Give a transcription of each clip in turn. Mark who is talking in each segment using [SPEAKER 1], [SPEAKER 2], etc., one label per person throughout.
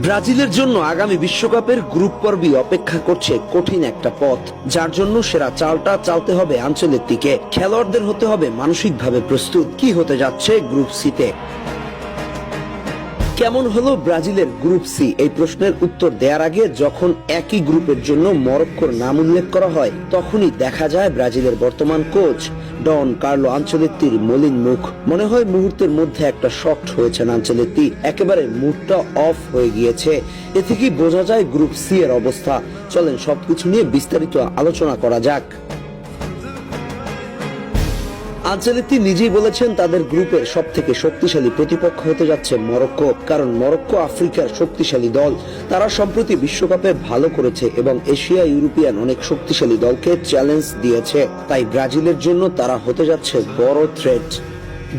[SPEAKER 1] ব্রাজিলের জন্য আগামী বিশ্বকাপের গ্রুপ পর্বই অপেক্ষা করছে কঠিন একটা পথ, যার জন্য সেরা চালটা চালতে হবে আনচেলত্তিকে। খেলোয়াড়দের হতে হবে মানসিকভাবে প্রস্তুত। কি হতে যাচ্ছে গ্রুপ সিতে? কেমন হলো ব্রাজিলের গ্রুপ সি? এই প্রশ্নের উত্তর দেওয়ার আগে যখন একই গ্রুপের জন্য মরক্কোর নাম উল্লেখ করা হয়, তখনই দেখা যায় ব্রাজিলের বর্তমান কোচ ডন কার্লো আনচেলত্তির মলিন মুখ। মনে হয় মুহূর্তের মধ্যে একটা শকড হয়েছেন আনচেলত্তি, একেবারে মুডটা অফ হয়ে গিয়েছে। এ থেকেই বোঝা যায় গ্রুপ সি এর অবস্থা। চলেন সবকিছু নিয়ে বিস্তারিত আলোচনা করা যাক। আনচেলত্তি নিজেই বলেছেন তাদের গ্রুপের সব থেকে শক্তিশালী প্রতিপক্ষ হতে যাচ্ছে মরক্কো, কারণ মরক্কো আফ্রিকার শক্তিশালী দল। তারা সম্প্রতি বিশ্বকাপে ভালো করেছে এবং এশিয়া ইউরোপিয়ান অনেক শক্তিশালী দলকে চ্যালেঞ্জ দিয়েছে। তাই ব্রাজিলের জন্য তারা হতে যাচ্ছে বড় থ্রেট।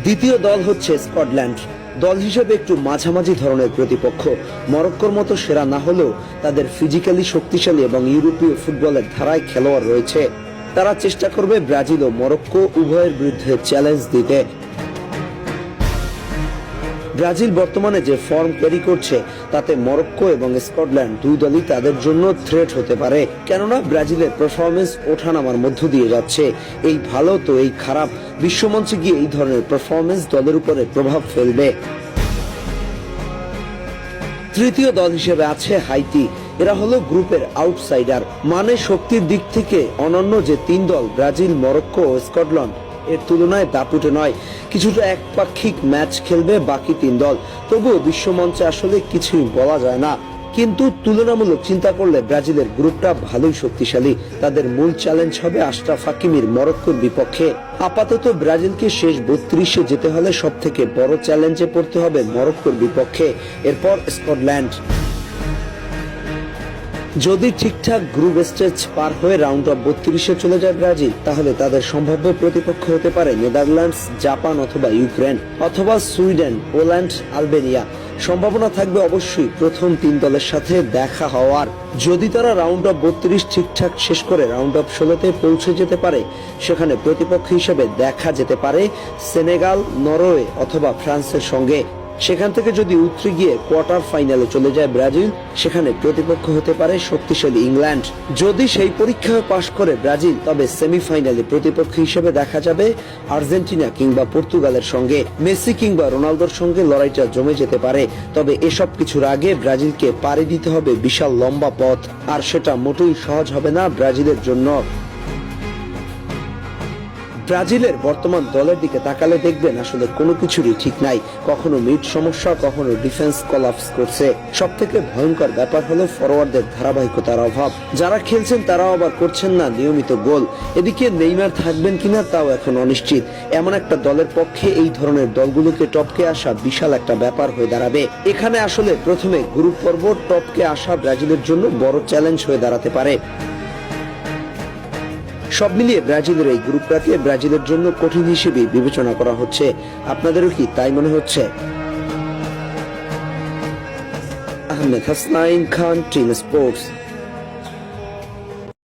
[SPEAKER 1] দ্বিতীয় দল হচ্ছে স্কটল্যান্ড। দল হিসেবে একটু মাঝামাঝি ধরনের প্রতিপক্ষ। মরক্কোর মতো সেরা না হলেও তাদের ফিজিক্যালি শক্তিশালী এবং ইউরোপীয় ফুটবলের ধারায় খেলোয়াড় রয়েছে। তারা চেষ্টা করবে ব্রাজিল ও মরক্কো উভয়ের বিরুদ্ধে চ্যালেঞ্জ দিতে। ব্রাজিল বর্তমানে যে ফর্ম ক্যারি করছে তাতে মরক্কো এবং স্কটল্যান্ড দুই দলই তাদের জন্য থ্রেট হতে পারে, কেননা ব্রাজিলের পারফরমেন্স ওঠানামার মধ্য দিয়ে যাচ্ছে। এই ভালো তো এই খারাপ, বিশ্বমঞ্চে গিয়ে এই ধরনের পারফরমেন্স দলের উপরে প্রভাব ফেলবে। তৃতীয় দল হিসেবে আছে হাইতি। এরা হলো গ্রুপের আউটসাইডার, মানে শক্তির দিক থেকে অনন্য যে তিন দল ব্রাজিল, মরক্কো ও স্কটল্যান্ড, এর তুলনায় দাপুটে নয়। কিছুটা একপাক্ষিক ম্যাচ খেলবে বাকি তিন দল, তবুও বিশ্বমঞ্চে আসলে কিছুই বলা যায় না। কিন্তু তুলনামূলক চিন্তা করলে ব্রাজিলের গ্রুপটা ভালোই শক্তিশালী। তাদের মূল চ্যালেঞ্জ হবে আশরাফ হাকিমির মরক্কোর বিপক্ষে। আপাতত ব্রাজিলকে শেষ 32-এ যেতে হলে সব থেকে বড় চ্যালেঞ্জে পড়তে হবে মরক্কোর বিপক্ষে, এরপর স্কটল্যান্ড। যদি ঠিকঠাক গ্রুপ স্টেজ পার হয়ে রাউন্ড অফ 32-এ চলে যায় ব্রাজিল, তাহলে তাদের সম্ভাব্য প্রতিপক্ষ হতে পারে নেদারল্যান্ডস, জাপান অথবা ইউক্রেন অথবা সুইডেন, পোল্যান্ড, আলবেনিয়া। সম্ভাবনা থাকবে অবশ্যই প্রথম তিন দলের সাথে দেখা হওয়ার। যদি তারা রাউন্ড অফ 32 ঠিকঠাক শেষ করে রাউন্ড অফ 16-তে পৌঁছে যেতে পারে, সেখানে প্রতিপক্ষ হিসেবে দেখা যেতে পারে সেনেগাল, নরওয়ে অথবা ফ্রান্সের সঙ্গে। সেখান থেকে যদি উতরে গিয়ে কোয়ার্টার ফাইনালে চলে যায় ব্রাজিল, সেখানে প্রতিপক্ষ হতে পারে শক্তিশালী ইংল্যান্ড। যদি সেই পরীক্ষায় পাশ করে ব্রাজিল, তবে সেমিফাইনালে প্রতিপক্ষ হিসেবে দেখা যাবে আর্জেন্টিনা কিংবা পর্তুগালের সঙ্গে। মেসি কিংবা রোনালদোর সঙ্গে লড়াইটা জমে যেতে পারে। তবে এসব কিছুর আগে ব্রাজিলকে পাড়ি দিতে হবে বিশাল লম্বা পথ, আর সেটা মোটেই সহজ হবে না ব্রাজিলের জন্য। ব্রাজিলের বর্তমান দলের দিকে তাকালে দেখবেন আসলে কোনো কিছুরই ঠিক নাই। কখনো মিড সমস্যা, কখনো ডিফেন্স কলাপস করছে। সব থেকে ভয়ঙ্কর ব্যাপার হলো ফরওয়ার্ডদের ধারাবাহিকতার অভাব। যারা খেলছেন তারাও আবার করছেন না নিয়মিত গোল। এদিকে নেইমার থাকবেন কিনা তাও এখন অনিশ্চিত। এমন একটা দলের পক্ষে এই ধরনের দলগুলোকে টপকে আসা বিশাল একটা ব্যাপার হয়ে দাঁড়াবে। এখানে আসলে প্রথমে গ্রুপ পর্ব টপকে আসা ব্রাজিলের জন্য বড় চ্যালেঞ্জ হয়ে দাঁড়াতে পারে। সব মিলিয়ে ব্রাজিলের এই গ্রুপটাকে ব্রাজিলের জন্য কঠিন হিসেবে বিবেচনা করা হচ্ছে। আপনাদেরও কি তাই মনে হচ্ছে? আহমেদ হাসনাইন খান, টিম স্পোর্টস।